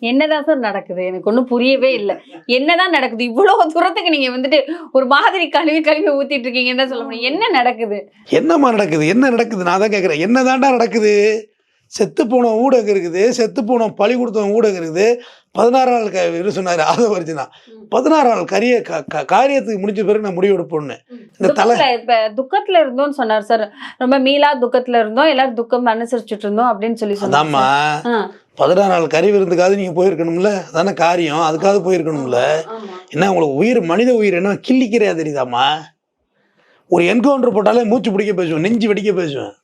என்னதான் சார் நடக்குது? எனக்கு ஒண்ணும் புரியவே இல்ல. என்னதான் நடக்குது? இவ்ளோ தூரத்துக்கு நீங்க வந்துட்டு ஒரு மாதிரி கழுவி கழுவி ஊத்திட்டு இருக்கீங்கன்னு தான் சொல்ல முடியும். என்ன நடக்குது? என்னம்மா நடக்குது? என்ன நடக்குது? நான் தான் கேட்குறேன். என்னதான்டா நடக்குது? செத்து போன ஊடகம் இருக்குது, செத்து போன பழி கொடுத்தவன் ஊடகம் இருக்குது. 16 நாள் இவரு சொன்னாரு ஆதவர்ஜினா 16 நாள் காரியத்துக்கு முடிஞ்ச பிறகு நான் முடிவு எடுப்போம்னு. இந்த தலை இப்ப துக்கத்துல இருந்தோம்னு சொன்னார் சார். ரொம்ப மீளா துக்கத்துல இருந்தோம். எல்லாரும் துக்கம் அனுசரிச்சுட்டு இருந்தோம் அப்படின்னு சொல்லி சொன்னாங்க. அதாம்மா ஆ. 16 நாள் கறி விருந்துக்காவது நீங்க போயிருக்கணும்ல, அதான காரியம். அதுக்காவது போயிருக்கணும்ல. என்ன உங்களுக்கு உயிர், மனித உயிர் என்ன கிள்ளிக்கிறையா தெரியுதாம்மா? ஒரு என்கவுண்டர் போட்டாலே மூச்சு பிடிக்க பேசுவேன், நெஞ்சு வெடிக்க பேசுவேன்.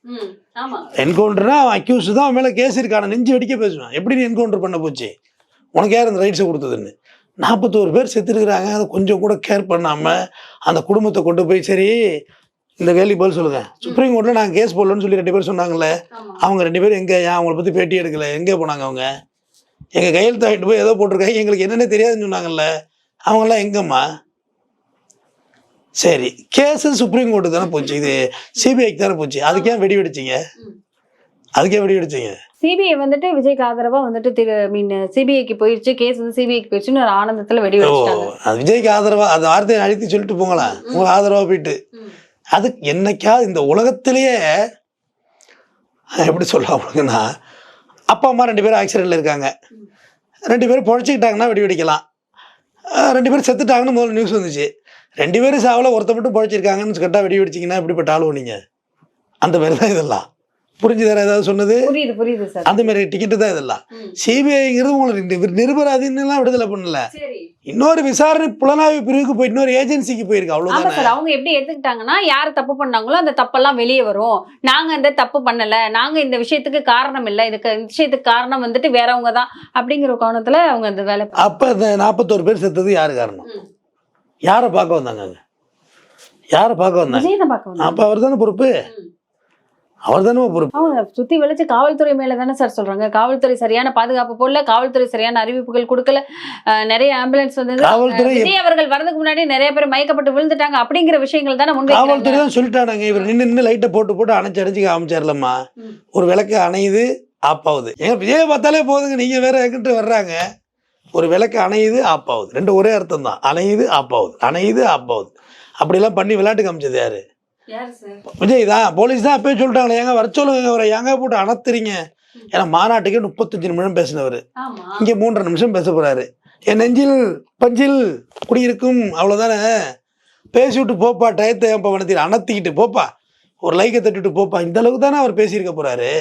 என்கவுண்டர்னா அவன் அக்யூஸ் தான், அவன் மேலே கேஸ் இருக்கான, நெஞ்சு வெடிக்க பேசுவேன். எப்படி நீ என்கவுண்டர் பண்ண போச்சு? உனக்கு யார் அந்த ரைட்ஸை கொடுத்ததுன்னு? 41 பேர் செத்துருக்குறாங்க. அதை கொஞ்சம் கூட கேர் பண்ணாமல் அந்த குடும்பத்தை கொண்டு போய், சரி இந்த கேள்வி பதில் சொல்லுங்க. சுப்ரீம் கோர்ட்டில் நாங்கள் கேஸ் போடலன்னு சொல்லி 2 பேர் சொன்னாங்களே, அவங்க 2 பேரும் எங்கே? ஏன் அவங்கள பற்றி பேட்டி எடுக்கலை? எங்கே போனாங்க அவங்க? எங்கள் கையெழுத்து ஆகிட்டு போய் ஏதோ போட்டிருக்காங்க, எங்களுக்கு என்னென்ன தெரியாதுன்னு சொன்னாங்கல்ல, அவங்களாம் எங்கம்மா? சரி, கேஸு சுப்ரீம் கோர்ட்டு தானே போச்சு, இது சிபிஐக்கு தானே போச்சு. அதுக்கே வெடி வெடிச்சிங்க? அதுக்கே வெடி வெடிச்சிங்க? சிபிஐ வந்துட்டு விஜய்க்கு ஆதரவா வந்துட்டு சிபிஐக்கு போயிடுச்சு, கேஸ் வந்து சிபிஐக்கு போயிடுச்சுன்னு ஒரு ஆனந்தத்துல வெடி வெடிச்சிட்டாங்க. அது விஜய்க்கு ஆதரவா அந்த வார்த்தையை அழுத்தி சொல்லிட்டு போங்களா, உங்களுக்கு ஆதரவா போயிட்டு. அது என்னைக்காவது இந்த உலகத்திலேயே எப்படி சொல்ல அவங்களுக்குன்னா, அப்பா அம்மா 2 பேரும் ஆக்சிடென்ட்ல இருக்காங்க, 2 பேரும் பொழைச்சிக்கிட்டாங்கன்னா வெடி வெடிக்கலாம். 2 பேரும் செத்துட்டாங்கன்னு முதல்ல நியூஸ் வந்துச்சு. 2 பேரும் சாவல, ஒருத்த மட்டும் பொழைச்சிருக்காங்கன்னு கேட்டால் வெடி வெடிச்சிங்கன்னா எப்படிப்பட்ட ஆளுவோ நீங்கள்? அந்த மாதிரி தான் இதெல்லாம். புரிஞ்சுதானே ஏதாவது சொன்னது? புரியுது சார். அந்த மாதிரி டிக்கெட்டு தான் இதெல்லாம். சிபிஐங்கிறது உங்களுக்கு நிரபராதின்னுலாம் விடுதலை பண்ணல, இன்னொரு விசாரணை புலனாய்வு பிரிவுக்கு போய் இன்னொரு ஏஜென்சிக்கு போயிருக்கு, அவ்வளவுதான். அவங்க எப்படி எடுத்துக்கிட்டாங்கன்னா, யாரு தப்பு பண்ணாங்களோ அந்த தப்பெல்லாம் வெளியே வரும், நாங்க இந்த தப்பு பண்ணல, நாங்க இந்த விஷயத்துக்கு காரணம் இல்லை, இந்த விஷயத்துக்கு காரணம் வந்துட்டு வேறவங்க தான் அப்படிங்கிற கோணத்துல அவங்க இந்த வேலை. அப்ப இந்த 41 பேர் செத்தது யாரு காரணம்? யாரை பார்க்க வந்தாங்க? யாரை பார்க்க வந்தாங்க? அப்ப அவர் தானே பொறுப்பு, அவர் தானே பொறுப்பு. அவங்க சுத்தி வளைச்சு காவல்துறை மேல தானே சார் சொல்றாங்க. காவல்துறை சரியான பாதுகாப்பு போடல, காவல்துறை சரியான அறிவிப்புகள் கொடுக்கல, நிறைய ஆம்புலன்ஸ் வந்து விஜய் அவர்கள் வரதுக்கு முன்னாடி நிறைய பேர் மயக்கப்பட்டு விழுந்துட்டாங்க அப்படிங்கிற விஷயங்கள் தானே முன்னாடி காவல்துறை தான் சொல்லிட்டாங்க. இவர் நின்று லைட்டை போட்டு அணைச்சு காமிச்சார்லம்மா. ஒரு விளக்கு அணையுது, ஆப் ஆகுது. ஏங்க விஜய் பார்த்தாலே போதுங்க, நீங்க வேற எங்கிட்டு வர்றாங்க. ஒரு விளக்கு அணையுது, ஆப் ஆகுது, 2 ஒரே அர்த்தம் தான். அணையுது, ஆப் ஆகுது, அணையுது, ஆப் ஆகுது. அப்படிலாம் பண்ணி விளையாட்டு காமிச்சது யாரு? விஜய் தான். போலீஸ் தான் அப்பயே சொல்லிட்டாங்களே, ஏங்க வர சொல்லுங்க, அவரை ஏங்க போட்டு அணத்துறீங்க? ஏன்னா மாநாட்டுக்கே 35 நிமிஷம் பேசினவர், இங்கே 3.5 நிமிஷம் பேச போறாரு. என் நெஞ்சில் பஞ்சில் குடியிருக்கும், அவ்வளோதானே. பேசி விட்டு போப்பா, டயத்தை ஏன் பண்ணி அணத்திக்கிட்டு போப்பா, ஒரு லைக்கை தட்டிட்டு போப்பா, இந்த அளவுக்கு தானே அவர் பேசியிருக்க போறாரு.